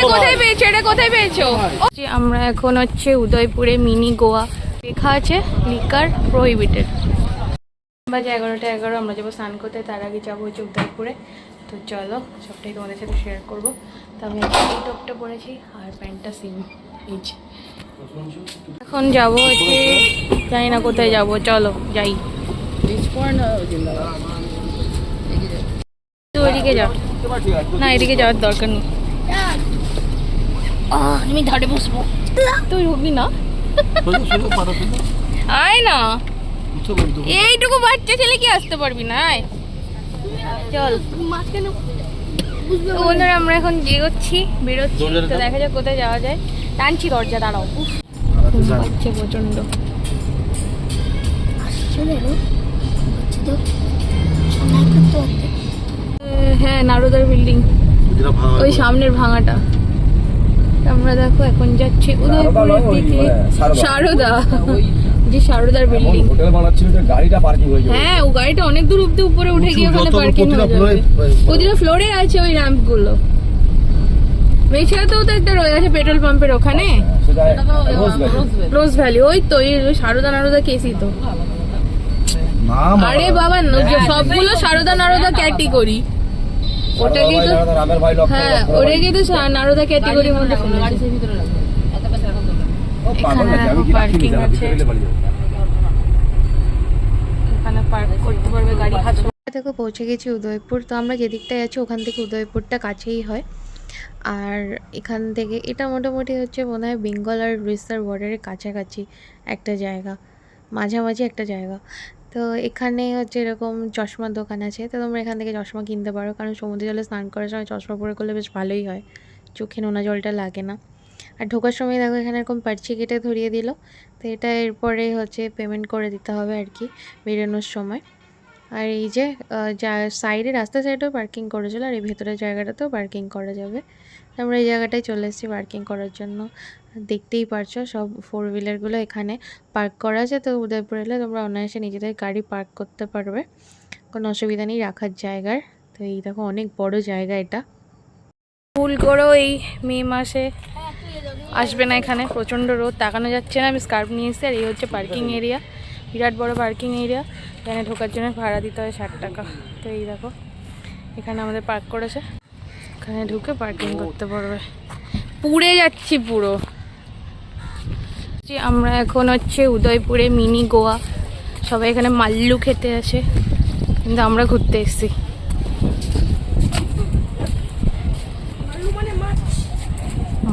কোথায় পেয়েছো? আমরা এখন হচ্ছে উদয়পুরে মিনি গোয়া, লেখা আছে লিকার প্রহিবিটেড। বাজে 11টা 11, আমরা যাবো স্নান করতে, তার আগে যাবো হচ্ছে উদয়পুরে। তো চলো সবটাই তোমাদের সাথে শেয়ার করবো। তো আমি এই টপটা পরেছি আর প্যান্টটা সেম এই। এখন যাবো হচ্ছে, জানি না কোথায় যাবো, চলো যাই। ওইদিকে যাও না, এদিকে যাওয়ার দরকার নেই। আমি ধারে বসবো, তুই উঠবি না? আয় না, এইটুকু বাচ্চা ছেলে কি আসতে পারবি না? আয় চল। বন্ধুরা আমরা এখন বেরোচ্ছি, তো দেখা যাক কোথায় যাওয়া যায়। টানছি দরজা, দাঁড়াও। হচ্ছে প্রচন্ড। হ্যাঁ, নারদার বিল্ডিং, ওই সামনের ভাঙাটা। আমরা দেখো এখন যাচ্ছি উদয়পুরের দিকে। সারদা, যে সারদার বিল্ডিং। হ্যাঁ, ও গাড়িটা অনেক দূর অব্দি উপরে উঠে গিয়ে ওখানে পার্কিং হয়ে যাবে। প্রতিটা ফ্লোরে আছে ওই র্যাম্প গুলো। মেছেতেও তো একটা রয়ে আছে পেট্রোল পাম্পের ওখানে, রোজ ভ্যালি। ওই তো এই সারদা কেসি তো। আরে বাবা, সবগুলো সারদা ক্যাটেগরি। ওটাকে তো, হ্যাঁ ওটাকে তো নারদা ক্যাটেগরির মধ্যে ফেলেছে। এখানে পার্কিং আছে, এখানে পার্ক করতে পারবে গাড়ি। দেখো পৌঁছে গেছি উদয়পুর। তো আমরা যেদিকটায় আছি ওখান থেকে উদয়পুরটা কাছেই হয়। আর এখান থেকে এটা মোটামুটি হচ্ছে মনে হয় বেঙ্গল আর উড়িষ্যার বর্ডারের কাছাকাছি একটা জায়গা, মাঝামাঝি একটা জায়গা। তো এখানে হচ্ছে এরকম চশমার দোকান আছে। তো তোমরা এখান থেকে চশমা কিনতে পারো, কারণ সমুদ্র জলে স্নান করার সময় চশমা পরে করলে বেশ ভালোই হয়, চোখে নোনা জলটা লাগে না। আর ঢোকার সময় দেখো এখানে এরকম পার্চি কেটে ধরিয়ে দিল। তো এটা এরপরে হচ্ছে পেমেন্ট করে দিতে হবে আর কি বেরোনোর সময়। আর এই যে যা সাইডে, রাস্তা সাইডেও পার্কিং করেছিল, আর এই ভেতরের জায়গাটাতেও পার্কিং করা যাবে। আমরা এই জায়গাটায় চলে এসেছি পার্কিং করার জন্য। দেখতেই পারছো সব 4 হুইলারগুলো এখানে পার্ক করা আছে। তো উদয়পুর এলে তোমরা অনায়াসে নিজেদের গাড়ি পার্ক করতে পারবে, কোনো অসুবিধা নেই রাখার জায়গার। তো এই দেখো অনেক বড় জায়গা এটা। ভুল করেও এই মে মাসে আসবে না, এখানে প্রচণ্ড রোদ, তাকানো যাচ্ছে না। আমি স্কার্ফ নিয়ে এসেছি। আর এই হচ্ছে পার্কিং এরিয়া, বিরাট বড় পার্কিং এরিয়া। এখানে ঢোকার জন্য ভাড়া দিতে হয় 60 টাকা। তো এই দেখো এখানে আমাদের পার্ক করেছে, এখানে ঢুকে পার্কিং করতে পারবে। পুড়ে যাচ্ছি পুরো। আমরা এখন হচ্ছে উদয়পুরে মিনি গোয়া, সবাই এখানে মাল্লু খেতে আসে, কিন্তু আমরা ঘুরতে এসেছি।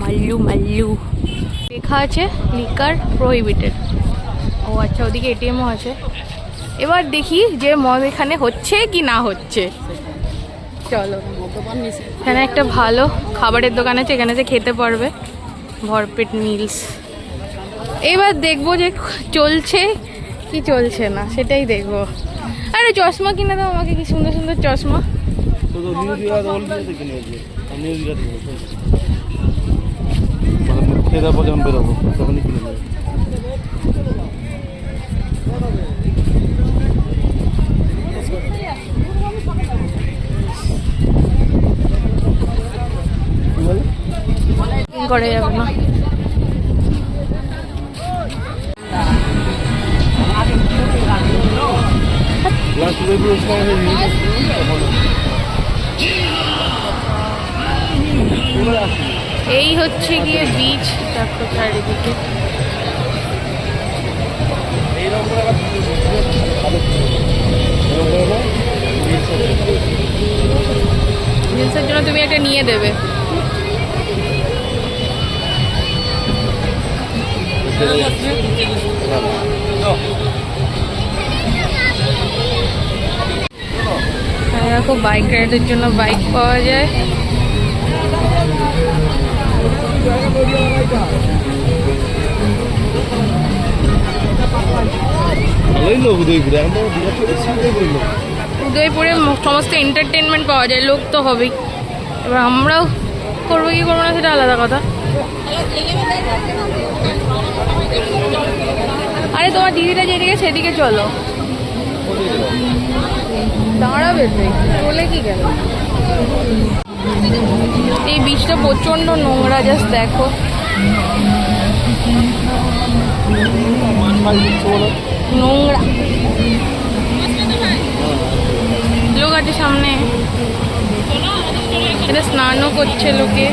মাল্লু লেখা আছে লিকার প্রহিবিটেড। ও আচ্ছা, ওদিকে এটিএমও আছে। এবার দেখি যে মদ এখানে হচ্ছে কি না হচ্ছে। চলো, এখানে একটা ভালো খাবারের দোকান আছে, এখানে যে খেতে পারবে ভরপেট মিলস। এবার দেখবো যে চলছে কি চলছে না, সেটাই দেখবো। আরে চশমা কিনে দাও আমাকে, কি সুন্দর সুন্দর চশমা। করে যাবে না। এই হচ্ছে গিয়ে বিচ, দেখো চারিদিকে। জিন্সের জন্য তুমি একটা নিয়ে দেবে। দেখো বাইক রাইডের জন্য বাইক পাওয়া যায়। উদয়পুরে সমস্ত এন্টারটেনমেন্ট পাওয়া যায়, লোক তো হবেই। এবার আমরাও করবো কি করবো না সেটা আলাদা কথা। আরে তোমার দিদিটা যেদিকে সেদিকে চলো, দাঁড়াবে তো, বলে কি গেল। এই বিচটা প্রচন্ড নোংরা, জাস্ট দেখো। নোংরা লোক আছে সামনে, এটা স্নানও করছে লোকে।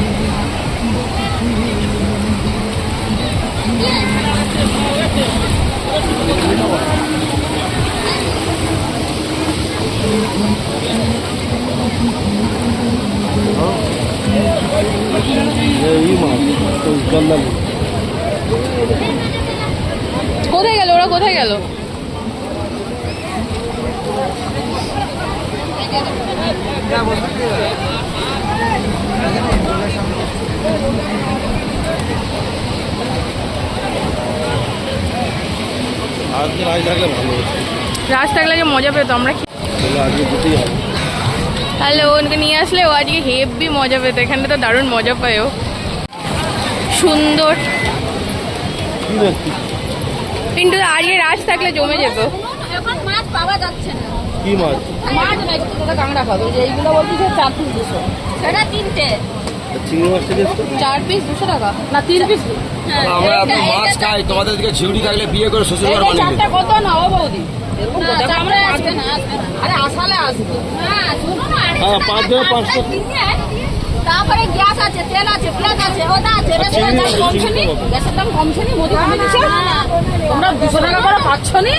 কোথায় গেল ওরা, কোথায় গেল? রাজ থাকলে যে মজা পেতো আমরা। তাহলে ওকে নিয়ে আসলে ও আজকে হেভি মজা পেতো, এখানে তো দারুণ মজা পায় ও। সুন্দর পিন্টু আজকে রাজ থাকলে জমে যেত। এখন মাছ পাওয়া যাচ্ছে না। কি মাছ? মাছ নাই, তোরা কাঁকড়া খাবে। এইগুলো বলছি যে 4 পিস 200, সেটা 3টে। চিংড়ি মাছটা দিয়েছো? 4 পিস 200 টাকা না 3 পিস। আমরা এত মাছ খাই, তোমাদের দিকে ঝিউড়ি থাকলে বিয়ে করে শ্বশুর ঘর বানিয়ে চারটা কত না ও বৌদি? আমরা আসবে না, আসবে না। আরে আসালে আসবে না, শুনো না। হ্যাঁ, 5 দেবে 500। তারপরে গ্যাস আছে, তেল আছে, পেঁয়াজ আছে, ওটা আছে। গ্যাসের দাম কমছে নি, গ্যাসের দাম কমছে নি, মোদি কমে দিচ্ছে। তোমরা 200 টাকা করে পাচ্ছ নি?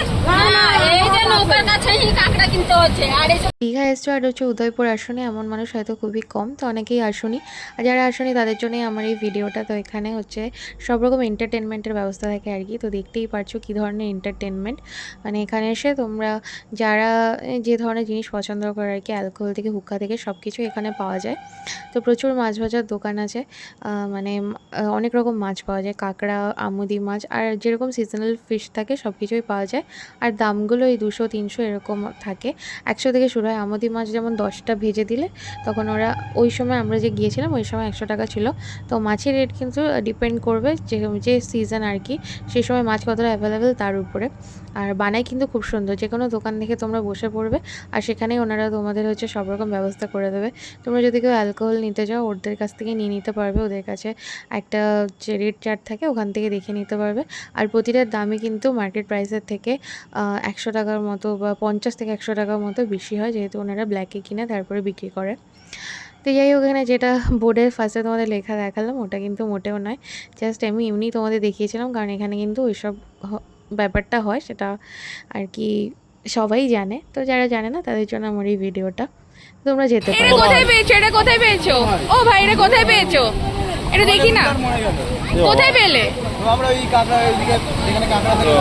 না, এই যে নৌকার কাছেই কাঁকড়া কিনতে হচ্ছে। আর এই দীঘা এসছো আর হচ্ছে উদয়পুর আসনে এমন মানুষ হয়তো খুবই কম, তো অনেকেই আসুনি। আর যারা আসুনি তাদের জন্যই আমার এই ভিডিওটা। তো এখানে হচ্ছে সব রকম এন্টারটেনমেন্টের ব্যবস্থা থাকে আর কি। তো দেখতেই পারছো কী ধরনের এন্টারটেনমেন্ট, মানে এখানে এসে তোমরা যারা যে ধরনের জিনিস পছন্দ করে আর কি, অ্যালকোহল থেকে হুক্কা থেকে সব কিছু এখানে পাওয়া যায়। তো প্রচুর মাছ ভাজার দোকান আছে, মানে অনেক রকম মাছ পাওয়া যায়, কাঁকড়া, আমুদি মাছ, আর যেরকম সিজনাল ফিশ থাকে সব কিছুই পাওয়া যায়। আর দামগুলো এই 200-300 এরকম থাকে, 100 থেকে শুরু হয়। আমুদি মাছ যেমন 10টা ভেজে দিলে তখন ওরা, ওই সময় আমরা যে গিয়েছিলাম ওই সময় 100 টাকা ছিল। তো মাছের রেট কিন্তু ডিপেন্ড করবে যে সিজন আর কি, সেই সময় মাছ কতটা অ্যাভেলেবেল তার উপরে। আর বানায় কিন্তু খুব সুন্দর, যে কোনো দোকান থেকে তোমরা বসে পড়বে আর সেখানেই ওনারা তোমাদের হচ্ছে সব রকম ব্যবস্থা করে দেবে। তোমরা যদি কেউ অ্যালকোহল নিতে যাও ওদের কাছ থেকে নিয়ে নিতে পারবে, ওদের কাছে একটা যে রেট চার্ট থাকে ওখান থেকে দেখে নিতে পারবে। আর প্রতিটার দামই কিন্তু মার্কেট প্রাইসের থেকে 100 টাকার মতো বা 50 থেকে 100 টাকার মতো বেশি হয়, যেহেতু ওনারা ব্ল্যাকে কিনে তারপরে বিক্রি করে। তো যাই হোক, এখানে যেটা বোর্ডের ফার্স্টে তোমাদের লেখা দেখালাম ওটা কিন্তু মোটেও নয়, জাস্ট আমি এমনি তোমাদের দেখিয়েছিলাম, কারণ এখানে কিন্তু ওইসব ব্যাপারটা হয় সেটা আর কি সবাই জানে। তো যারা জানে না তাদের জন্য আমার এই ভিডিওটা। তোমরা যেতে পারো। কোথায় পেয়েছো এটা, কোথায় পেয়েছো? ও ভাই, এটা কোথায় পেয়েছো? এটা দেখি না, কোথায় পেলে? আমরা ওই কাঁকড়া এইদিকে এখানে কাঁকড়া থেকে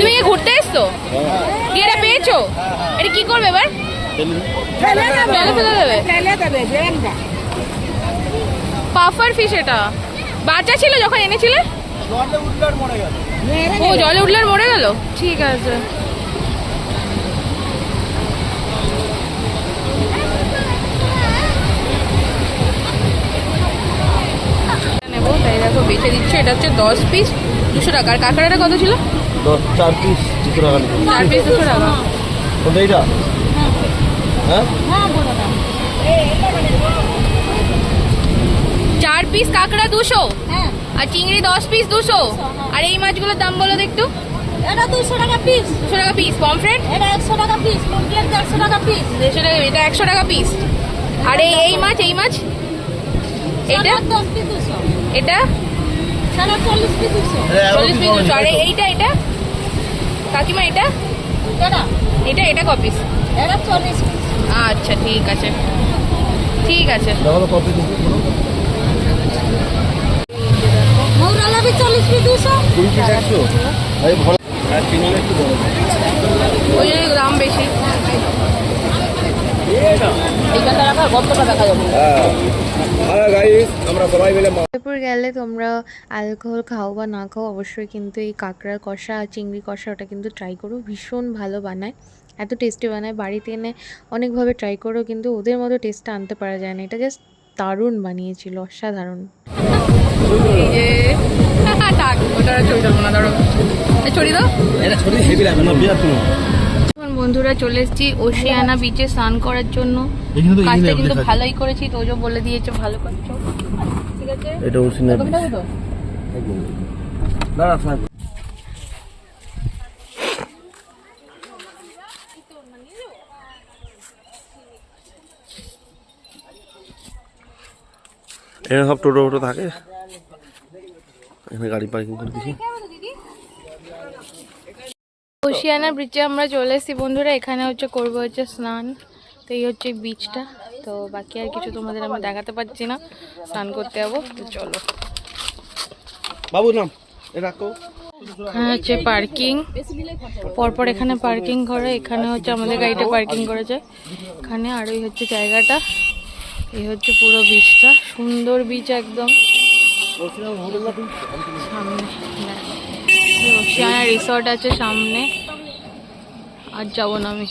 তুমি কি ঘুরতে এসছো? কি এটা পেয়েছো? এটা কি করবে এবার? ফেলে দেবে। পাফার ফিশ, এটা বাচ্চা ছিল যখন এনেছিলে? জলে উঠলে আর মরে গেল। ও জলে উঠলে আর মরে গেল, ঠিক আছে। নেবো তাই দেখো বেঁচে দিচ্ছে। এটা হচ্ছে 10 পিস 200 টাকা। আর কাঁকড়াটা কত ছিল? 4 পিস 200 টাকা। 4 পিস 200 টাকা। কোনটা এটা? হ্যাঁ, 4 পিস কাঁকড়া 200, আর চিংড়ি 10 পিস 200। আর এই মাছগুলোর দাম বলো তো একটু। এটা 200 টাকা পিস। 200 টাকা পিস। পমফ্রেট এটা 100 টাকা পিস। পমফ্রেট 150 টাকা পিস। 150 টাকা, এটা 100 টাকা পিস। আর এই মাছ, এই মাছ এটা 10 পিস 200। এটা 40 পিস 200। 40 পিস 200। আর এইটা, এটা কাকিমা, এটা এটা এটা ক পিস? এটা 40 পিস। আচ্ছা ঠিক আছে, ঠিক আছে। দেখো কত পিস? মৌরালা भी 40 পিস 200। 20 পিস 100। এই ভালো। আর চিংড়ি একটু বড়। ওই জন্য দাম বেশি। এইখানটা রাখা গর্তটা দেখা যাবে। হ্যাঁ গাইস, আমরা সবাই মিলে উদয়পুর গেলে তোমরা অ্যালকোহল খাও বা না খাও অবশ্যই কিন্তু এই কাঁকড়ার কষা আর চিংড়ি কষা ওটা কিন্তু ট্রাই করো। ভীষণ ভালো বানায়, এত টেস্টি বানায়। বাড়িতে এনে অনেকভাবে ট্রাই করো কিন্তু ওদের মতো টেস্টটা আনতে পারা যায় না। এটা জাস্ট দারুণ বানিয়েছিল, অসাধারণ। এই যে ওটা ছড়ি দেবো না, ধরো ছড়ি দাও। এটা ছোট হেভি লাগবে না, বিরাট তুমি। এখন বন্ধুরা চলে এসেছি ওশিয়ানা বিচে স্নান করার জন্য। কাজটা কিন্তু ভালোই করেছি, তোজো বলে দিয়েছে ভালো করছো, ঠিক আছে। এটা ওশিয়ানা দাঁড়া স্যার। এখানে সব টোটো ফোটো থাকে, এখানে গাড়ি পার্কিং করে দিছি। ওশিয়ানা বিচে আমরা চলে এসেছি বন্ধুরা, এখানে হচ্ছে করবো হচ্ছে স্নান। তো এই হচ্ছে বিচটা, তো বাকি আর কিছু তোমাদের আমি দেখাতে পারছি না, স্নান করতে যাবো, তো চলো। বাবু নাম রাখো। এখানে হচ্ছে পার্কিং, পরপর এখানে পার্কিং করে, এখানে হচ্ছে আমাদের গাড়িটা পার্কিং করেছে এখানে। আর ওই হচ্ছে জায়গাটা, এই হচ্ছে পুরো বিচটা, সুন্দর বিচ একদম সামনে। ওশিয়ানা রিসর্ট আছে সামনে, আর যাবো না আমি।